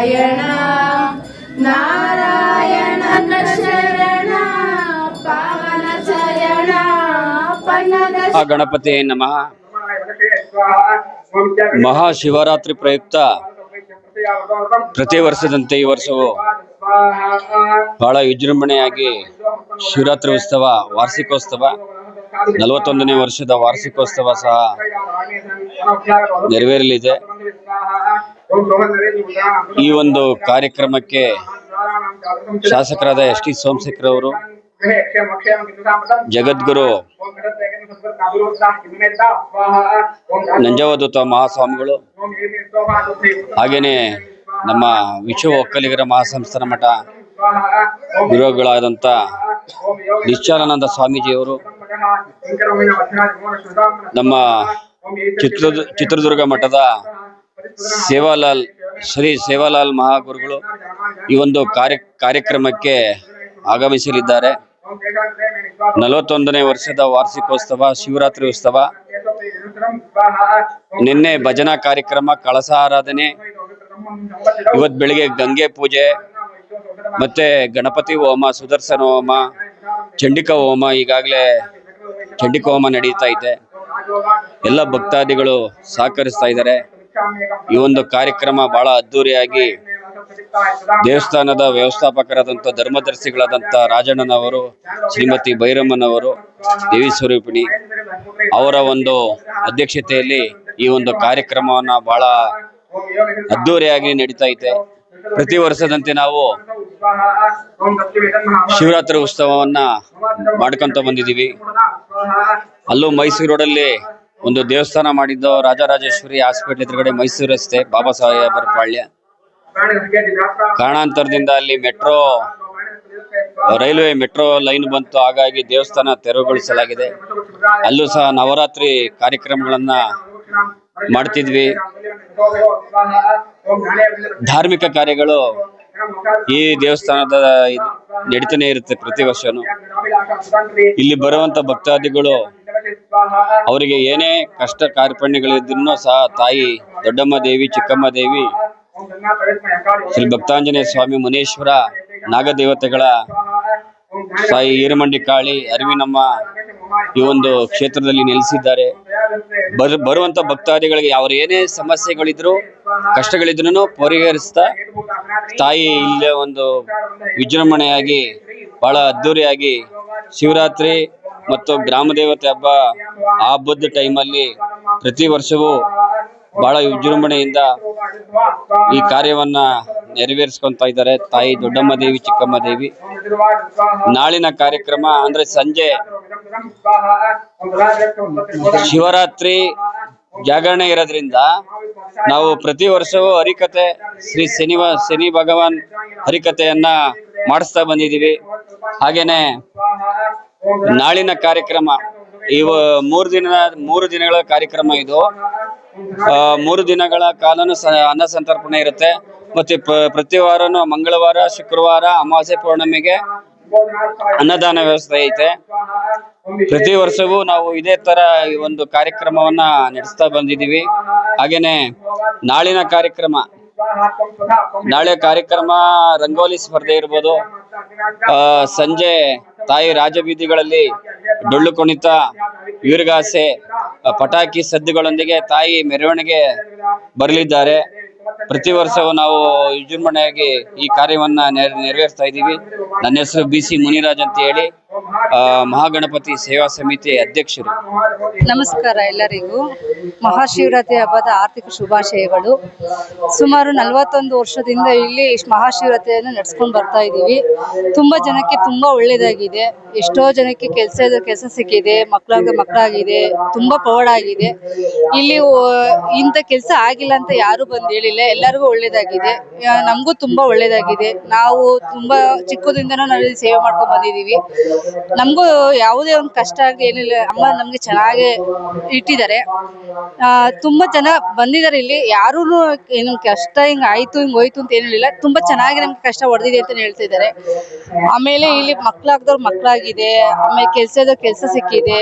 ನಾರಾಯಣ ನಾರಾಯಣ ಶರಣ ಪಾವನ ಶರಣ ಪನ್ನಗ ಗಣಪತಿ ನಮಃ. ಮಹಾಶಿವರಾತ್ರಿ ಪ್ರಯುಕ್ತ ಪ್ರತಿ ವರ್ಷದಂತೆ ಈ ವರ್ಷವೂ ಬಹಳ ವಿಜೃಂಭಣೆಯಾಗಿ ಶಿವರಾತ್ರಿ ಉತ್ಸವ ವಾರ್ಷಿಕೋತ್ಸವ 41ನೇ ವರ್ಷದ ವಾರ್ಷಿಕೋತ್ಸವ ಸಹ ನೆರವೇರಲಿದೆ. ಈ ಒಂದು ಕಾರ್ಯಕ್ರಮಕ್ಕೆ ಶಾಸಕರಾದ ಎಸ್ ಟಿ ಸೋಮಶೇಖರ್ ಅವರು, ಜಗದ್ಗುರು ನಂಜಾವಧೂತ ಮಹಾಸ್ವಾಮಿಗಳು, ಹಾಗೇನೆ ನಮ್ಮ ವಿಶ್ವ ಒಕ್ಕಲಿಗರ ಮಹಾಸಂಸ್ಥಾನ ಮಠ ಗುರುಗಳಾದಂಥ ನಿಶ್ಚಲಾನಂದ ಸ್ವಾಮೀಜಿಯವರು, ನಮ್ಮ ಚಿತ್ರದುರ್ಗ ಮಠದ ಶ್ರೀ ಸೇವಾಲಾಲ್ ಮಹಾಗುರುಗಳು ಈ ಒಂದು ಕಾರ್ಯಕ್ರಮಕ್ಕೆ ಆಗಮಿಸಲಿದ್ದಾರೆ. 41ನೇ ವರ್ಷದ ವಾರ್ಷಿಕೋತ್ಸವ ಶಿವರಾತ್ರಿ ಉತ್ಸವ. ನಿನ್ನೆ ಭಜನಾ ಕಾರ್ಯಕ್ರಮ, ಕಳಸ ಆರಾಧನೆ, ಇವತ್ತು ಬೆಳಿಗ್ಗೆ ಗಂಗೆ ಪೂಜೆ, ಮತ್ತೆ ಗಣಪತಿ ಹೋಮ, ಸುದರ್ಶನ ಹೋಮ, ಚಂಡಿಕಾ ಹೋಮ, ಈಗಾಗಲೇ ಚಂಡಿಕಾ ಹೋಮ ನಡೀತಾ ಇದೆ. ಎಲ್ಲ ಭಕ್ತಾದಿಗಳು ಸಹಕರಿಸ್ತಾ ಇದ್ದಾರೆ. ಈ ಒಂದು ಕಾರ್ಯಕ್ರಮ ಬಹಳ ಅದ್ದೂರಿಯಾಗಿ ದೇವಸ್ಥಾನದ ವ್ಯವಸ್ಥಾಪಕರಾದಂಥ ಧರ್ಮದರ್ಶಿಗಳಾದಂಥ ರಾಜಣ್ಣನವರು, ಶ್ರೀಮತಿ ಭೈರಮ್ಮನವರು, ದೇವಿ ಸ್ವರೂಪಿಣಿ ಅವರ ಒಂದು ಅಧ್ಯಕ್ಷತೆಯಲ್ಲಿ ಈ ಒಂದು ಕಾರ್ಯಕ್ರಮವನ್ನ ಬಹಳ ಅದ್ದೂರಿಯಾಗಿ ನಡೀತಾ ಇದೆ. ಪ್ರತಿ ವರ್ಷದಂತೆ ನಾವು ಶಿವರಾತ್ರಿ ಉತ್ಸವವನ್ನ ಮಾಡ್ಕೊಂತ ಬಂದಿದ್ದೀವಿ. ಅಲ್ಲೂ ಮೈಸೂರು ರೋಡಲ್ಲಿ ಒಂದು ದೇವಸ್ಥಾನ ಮಾಡಿದ್ದು, ರಾಜರಾಜೇಶ್ವರಿ ಹಾಸ್ಪಿಟಲ್ ಎದುರುಗಡೆ, ಮೈಸೂರು ರಸ್ತೆ, ಬಾಬಾ ಸಾಹೇಬರ ಪಾಳ್ಯ. ಕಾರಣಾಂತರದಿಂದ ಅಲ್ಲಿ ರೈಲ್ವೆ ಮೆಟ್ರೋ ಲೈನ್ ಬಂತು, ಹಾಗಾಗಿ ದೇವಸ್ಥಾನ ತೆರವುಗೊಳಿಸಲಾಗಿದೆ. ಅಲ್ಲೂ ಸಹ ನವರಾತ್ರಿ ಕಾರ್ಯಕ್ರಮಗಳನ್ನ ಮಾಡ್ತಿದ್ವಿ. ಧಾರ್ಮಿಕ ಕಾರ್ಯಗಳು ಈ ದೇವಸ್ಥಾನದ ನಡೀತಾನೆ ಇರುತ್ತೆ ಪ್ರತಿ ವರ್ಷನೂ. ಇಲ್ಲಿ ಬರುವಂತ ಭಕ್ತಾದಿಗಳು ಅವರಿಗೆ ಏನೇ ಕಷ್ಟ ಕಾರ್ಪಣ್ಯಗಳಿದ್ರೂ ಸಹ ತಾಯಿ ದೊಡ್ಡಮ್ಮ ದೇವಿ, ಚಿಕ್ಕಮ್ಮ ದೇವಿ, ಶ್ರೀ ಭಕ್ತಾಂಜನೇಯ ಸ್ವಾಮಿ, ಮುನೇಶ್ವರ, ನಾಗದೇವತೆಗಳ ಸಾಯಿ ಈರಮಂಡಿ ಕಾಳಿ, ಅರಿವಿನಮ್ಮ ಈ ಒಂದು ಕ್ಷೇತ್ರದಲ್ಲಿ ನೆಲೆಸಿದ್ದಾರೆ. ಬರುವಂತ ಭಕ್ತಾದಿಗಳಿಗೆ ಅವ್ರ ಏನೇ ಸಮಸ್ಯೆಗಳಿದ್ರು, ಕಷ್ಟಗಳಿದ್ರು ಪರಿಹರಿಸ್ತಾ ತಾಯಿ ಇಲ್ಲೇ ಒಂದು ವಿಜೃಂಭಣೆಯಾಗಿ ಬಹಳ ಅದ್ದೂರಿಯಾಗಿ ಶಿವರಾತ್ರಿ ಮತ್ತು ಗ್ರಾಮ ದೇವತೆ ಹಬ್ಬ, ಆ ಹಬ್ಬದ ಟೈಮಲ್ಲಿ ಪ್ರತಿ ವರ್ಷವೂ ಬಹಳ ವಿಜೃಂಭಣೆಯಿಂದ ಈ ಕಾರ್ಯವನ್ನ ನೆರವೇರಿಸ್ಕೊಂತ ಇದ್ದಾರೆ ತಾಯಿ ದೊಡ್ಡಮ್ಮ ದೇವಿ, ಚಿಕ್ಕಮ್ಮ ದೇವಿ. ನಾಳಿನ ಕಾರ್ಯಕ್ರಮ ಅಂದ್ರೆ ಸಂಜೆ ಶಿವರಾತ್ರಿ ಜಾಗರಣೆ ಇರೋದ್ರಿಂದ ನಾವು ಪ್ರತಿ ವರ್ಷವೂ ಹರಿಕತೆ, ಶ್ರೀ ಶನಿ ಭಗವಾನ್ ಹರಿಕತೆಯನ್ನ ಮಾಡಿಸ್ತಾ ಬಂದಿದ್ದೀವಿ. ಹಾಗೇನೆ ನಾಳಿನ ಕಾರ್ಯಕ್ರಮ ಮೂರು ದಿನಗಳ ಕಾರ್ಯಕ್ರಮ ಇದು. 3 ದಿನಗಳ ಕಾಲನು ಅನ್ನ ಸಂತರ್ಪಣೆ ಇರುತ್ತೆ. ಮತ್ತೆ ಪ್ರತಿ ವಾರನು ಮಂಗಳವಾರ, ಶುಕ್ರವಾರ, ಅಮಾವಾಸ್ಯೆ, ಪೌರ್ಣಮಿಗೆ ಅನ್ನದಾನ ವ್ಯವಸ್ಥೆ ಐತೆ. ಪ್ರತಿ ವರ್ಷವೂ ನಾವು ಇದೇ ತರ ಈ ಒಂದು ಕಾರ್ಯಕ್ರಮವನ್ನ ನಡೆಸ್ತಾ ಬಂದಿದ್ದೀವಿ. ಹಾಗೇನೆ ನಾಳೆ ಕಾರ್ಯಕ್ರಮ ರಂಗೋಲಿ ಸ್ಪರ್ಧೆ ಇರ್ಬೋದು. ಸಂಜೆ ತಾಯಿ ರಾಜಬೀದಿಗಳಲ್ಲಿ ಡೊಳ್ಳು ಕುಣಿತ, ವೀರಗಾಸೆ, ಪಟಾಕಿ ಸದ್ದುಗಳೊಂದಿಗೆ ತಾಯಿ ಮೆರವಣಿಗೆ ಬರಲಿದ್ದಾರೆ. ಪ್ರತಿ ವರ್ಷವೂ ನಾವು ವಿಜೃಂಭಣೆಯಾಗಿ ಈ ಕಾರ್ಯವನ್ನ ನೆರವೇರಿಸ್ತಾ ಇದ್ದೀವಿ. ನನ್ನ ಹೆಸರು BC ಮುನಿರಾಜ್ ಅಂತ ಹೇಳಿ, ಮಹಾಗಣಪತಿ ಸೇವಾ ಸಮಿತಿ ಅಧ್ಯಕ್ಷರು. ನಮಸ್ಕಾರ ಎಲ್ಲರಿಗೂ. ಮಹಾಶಿವರಾತ್ರಿ ಹಬ್ಬದ ಆರ್ಥಿಕ ಶುಭಾಶಯಗಳು. ಸುಮಾರು 41 ವರ್ಷದಿಂದ ಇಲ್ಲಿ ಮಹಾಶಿವರಾತ್ರಿಯನ್ನು ನಡೆಸ್ಕೊಂಡು ಬರ್ತಾ ಇದ್ದೀವಿ. ತುಂಬಾ ಜನಕ್ಕೆ ತುಂಬಾ ಒಳ್ಳೇದಾಗಿದೆ. ಎಷ್ಟೋ ಜನಕ್ಕೆ ಕೆಲಸ ಸಿಕ್ಕಿದೆ, ಮಕ್ಕಳಾಗಿದೆ, ತುಂಬಾ ಪವಾಡ ಆಗಿದೆ. ಇಲ್ಲಿ ಇಂಥ ಕೆಲಸ ಆಗಿಲ್ಲ ಅಂತ ಯಾರು ಬಂದು ಹೇಳಿಲ್ಲ. ಎಲ್ಲರಿಗೂ ಒಳ್ಳೇದಾಗಿದೆ. ನಮಗೂ ತುಂಬಾ ಒಳ್ಳೇದಾಗಿದೆ. ನಾವು ತುಂಬಾ ಚಿಕ್ಕದಿಂದನೂ ನಾವು ಸೇವೆ ಮಾಡ್ಕೊಂಡು ಬಂದಿದ್ದೀವಿ. ನಮಗೂ ಯಾವುದೇ ಒಂದು ಕಷ್ಟ ಆಗಲಿ ಏನಿಲ್ಲ, ಅಮ್ಮ ನಮ್ಗೆ ಚೆನ್ನಾಗಿ ಇಟ್ಟಿದ್ದಾರೆ. ತುಂಬಾ ಜನ ಬಂದಿದ್ದಾರೆ ಇಲ್ಲಿ, ಯಾರು ಏನು ಕಷ್ಟ ಹಿಂಗ್ ಆಯ್ತು ಹಿಂಗ್ ಹೋಯ್ತು ಅಂತ ಏನಿಲ್ಲ, ತುಂಬಾ ಚೆನ್ನಾಗಿ ನಮ್ಗೆ ಕಷ್ಟ ಹೊಡೆದಿದೆ ಅಂತ ಹೇಳ್ತಿದ್ದಾರೆ. ಆಮೇಲೆ ಇಲ್ಲಿ ಮಕ್ಳಾಗ್ದವ್ರು ಮಕ್ಳಾಗಿದೆ, ಆಮೇಲೆ ಕೆಲಸ ಸಿಕ್ಕಿದೆ,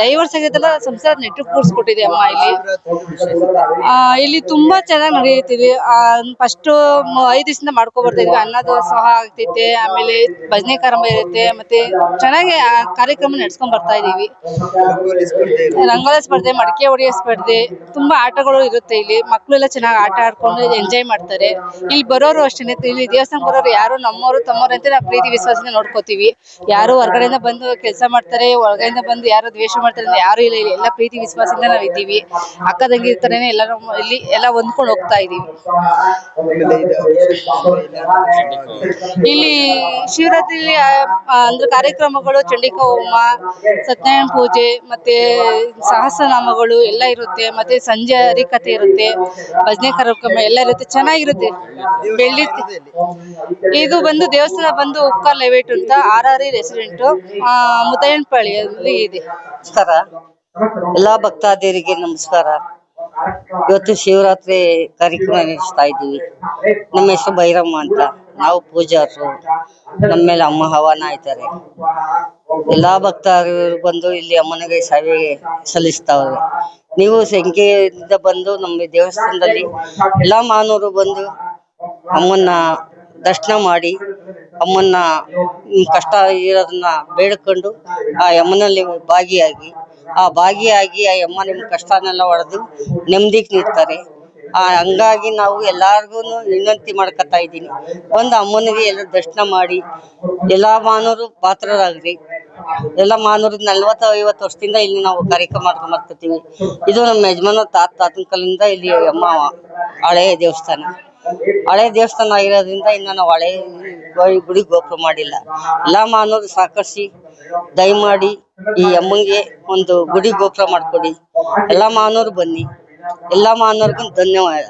ಡೈವರ್ಸ್ ಆಗಿದ್ದೆಲ್ಲ ಸಂಸಾರ ನೆಟ್ಟು ಕೂರ್ಸ್ಕೊಟ್ಟಿದೆ ಅಮ್ಮ ಇಲ್ಲಿ ತುಂಬಾ ಚೆನ್ನಾಗಿ ನಡೆಯುತ್ತಿದೆ. ಫಸ್ಟ್ 5 ದಿವಸದಿಂದ ಮಾಡ್ಕೊ ಬರ್ತಾ ಇದ್ವಿ, ಅನ್ನದಾಸೋಹ ಆಗ್ತೈತೆ, ಆಮೇಲೆ ಭಜನೆ ಕಾರ್ಯಕ್ರಮ ಇರುತ್ತೆ, ಮತ್ತೆ ಚೆನ್ನಾಗಿ ಕಾರ್ಯಕ್ರಮ ನಡ್ಸ್ಕೊಂಡ್ ಬರ್ತಾ ಇದೀವಿ. ರಂಗೋಲಿ ಸ್ಪರ್ಧೆ, ಮಡಿಕೆ ಹೊಡೆಯೋ ಸ್ಪರ್ಧೆ, ತುಂಬಾ ಆಟಗಳು ಇರುತ್ತೆ ಇಲ್ಲಿ. ಮಕ್ಳೆಲ್ಲ ಚೆನ್ನಾಗಿ ಆಟ ಆಡ್ಕೊಂಡು ಎಂಜಾಯ್ ಮಾಡ್ತಾರೆ. ಇಲ್ಲಿ ಬರೋರು ಅಷ್ಟೇನೆ, ಇಲ್ಲಿ ದೇವಸ್ಥಾನ ಬರೋರು ಯಾರು ನಮ್ಮವರು ತಮ್ಮವ್ರು ಅಂತ ನಾವು ಪ್ರೀತಿ ವಿಶ್ವಾಸದಿಂದ ನೋಡ್ಕೋತೀವಿ. ಯಾರು ಹೊರಗಡೆಯಿಂದ ಬಂದು ಕೆಲಸ ಮಾಡ್ತಾರೆ, ಹೊರಗಡೆಯಿಂದ ಬಂದು ಯಾರು ದ್ವೇಷ ಮಾಡ್ತಾರೆ ಅಂತ ಯಾರು ಇಲ್ಲ. ಇಲ್ಲಿ ಎಲ್ಲ ಪ್ರೀತಿ ವಿಶ್ವಾಸದಿಂದ ನಾವು ಇದ್ದೀವಿ. ಅಕ್ಕ ತಂಗಿ ಇರ್ತಾರೇನೆ ಎಲ್ಲರೂ ಇಲ್ಲಿ ಎಲ್ಲ ಹೊಂದ್ಕೊಂಡು ಹೋಗ್ತಾ ಇದೀವಿ. ಇಲ್ಲಿ ಶಿವರಾತ್ರಿಲಿ ಅಂದ್ರೆ ಕಾರ್ಯಕ್ರಮಗಳು, ಚಂಡಿಕಾ ಹೋಮ, ಸತ್ಯನಾರಾಯಣ ಪೂಜೆ, ಮತ್ತೆ ಸಹಸ್ರನಾಮಗಳು ಎಲ್ಲ ಇರುತ್ತೆ. ಮತ್ತೆ ಸಂಜೆ ಹರಿಕಥೆ ಇರುತ್ತೆ, ಭಜನೆ ಕಾರ್ಯಕ್ರಮ ಎಲ್ಲ ಇರುತ್ತೆ, ಚೆನ್ನಾಗಿರುತ್ತೆ. ಬೆಳ್ಳಿ ಇದು ಬಂದು ದೇವಸ್ಥಾನ ಬಂದು ಉಪ್ಕಾರ್ ಲೆವೇಟ್ ಅಂತ RRE ರೆಸಿಡೆಂಟ್ ಮುದ್ದಯ್ಯನಪಳ್ಳಿಯಲ್ಲಿ ಇದೆ. ನಮಸ್ಕಾರ, ಎಲ್ಲಾ ಭಕ್ತಾದಿಗಳಿಗೆ ನಮಸ್ಕಾರ. ಇವತ್ತು ಶಿವರಾತ್ರಿ ಕಾರ್ಯಕ್ರಮ ನಡೆಸ್ತಾ ಇದ್ದೀವಿ. ನಮ್ಮ ಹೆಸರು ಭೈರಮ್ಮ ಅಂತ, ನಾವು ಪೂಜಾರರು. ನಮ್ಮ ಮೇಲೆ ಅಮ್ಮ ಹವನ ಆಯ್ತಾರೆ. ಎಲ್ಲಾ ಭಕ್ತಾದಿಗಳು ಬಂದು ಇಲ್ಲಿ ಅಮ್ಮನಿಗೆ ಸೇವೆ ಸಲ್ಲಿಸ್ತಾವ್ರೆ. ನೀವು ಸಂಖ್ಯೆಯಿಂದ ಬಂದು ನಮ್ಮ ದೇವಸ್ಥಾನದಲ್ಲಿ ಎಲ್ಲಾ ಮಾನವರು ಬಂದು ಅಮ್ಮನ್ನ ದರ್ಶನ ಮಾಡಿ, ಅಮ್ಮನ್ನ ಕಷ್ಟ ಇರೋದನ್ನ ಬೇಡ್ಕೊಂಡು ಆ ಯಮ್ಮನಲ್ಲಿ ಭಾಗಿಯಾಗಿ ಆ ಯಮ್ಮ ನಿಮ್ಮ ಕಷ್ಟನೆಲ್ಲ ಹೊಡೆದು ನೆಮ್ಮದಿಗೆ ನಿಲ್ತಾರೆ. ಹಂಗಾಗಿ ನಾವು ಎಲ್ಲಾರ್ಗು ವಿನಂತಿ ಮಾಡ್ಕೊತಾ ಇದ್ದೀನಿ, ಒಂದು ಅಮ್ಮನಿಗೆ ಎಲ್ಲ ದರ್ಶನ ಮಾಡಿ ಎಲ್ಲಾ ಮಾನವರು ಪಾತ್ರರಾಗ್ರಿ. ಎಲ್ಲ ಮಾನವರು 40-50 ವರ್ಷದಿಂದ ಇಲ್ಲಿ ನಾವು ಕಾರ್ಯಕ್ರಮ ಮಾಡ್ಕೊಂಡ್ ಬರ್ತೀವಿ. ಇದು ನಮ್ಮ ಯಜಮಾನ ತಾತನ ಕಾಲದಿಂದ ಇಲ್ಲಿ ಅಮ್ಮ ಹಳೆ ದೇವಸ್ಥಾನ ಆಗಿರೋದ್ರಿಂದ ಇನ್ನ ನಾವು ಹಳೆ ಗುಡಿ ಗೋಪುರ ಮಾಡಿಲ್ಲ. ಎಲ್ಲಾ ಮಾನವರು ಸಹಕರಿಸಿ ದಯಮಾಡಿ ಈ ಅಮ್ಮಂಗೆ ಒಂದು ಗುಡಿ ಗೋಪುರ ಮಾಡ್ಕೊಡಿ. ಎಲ್ಲಾ ಮಾನವರು ಬನ್ನಿ. ಎಲ್ಲಾ ಮಾನವರಿಗೂ ಧನ್ಯವಾದ.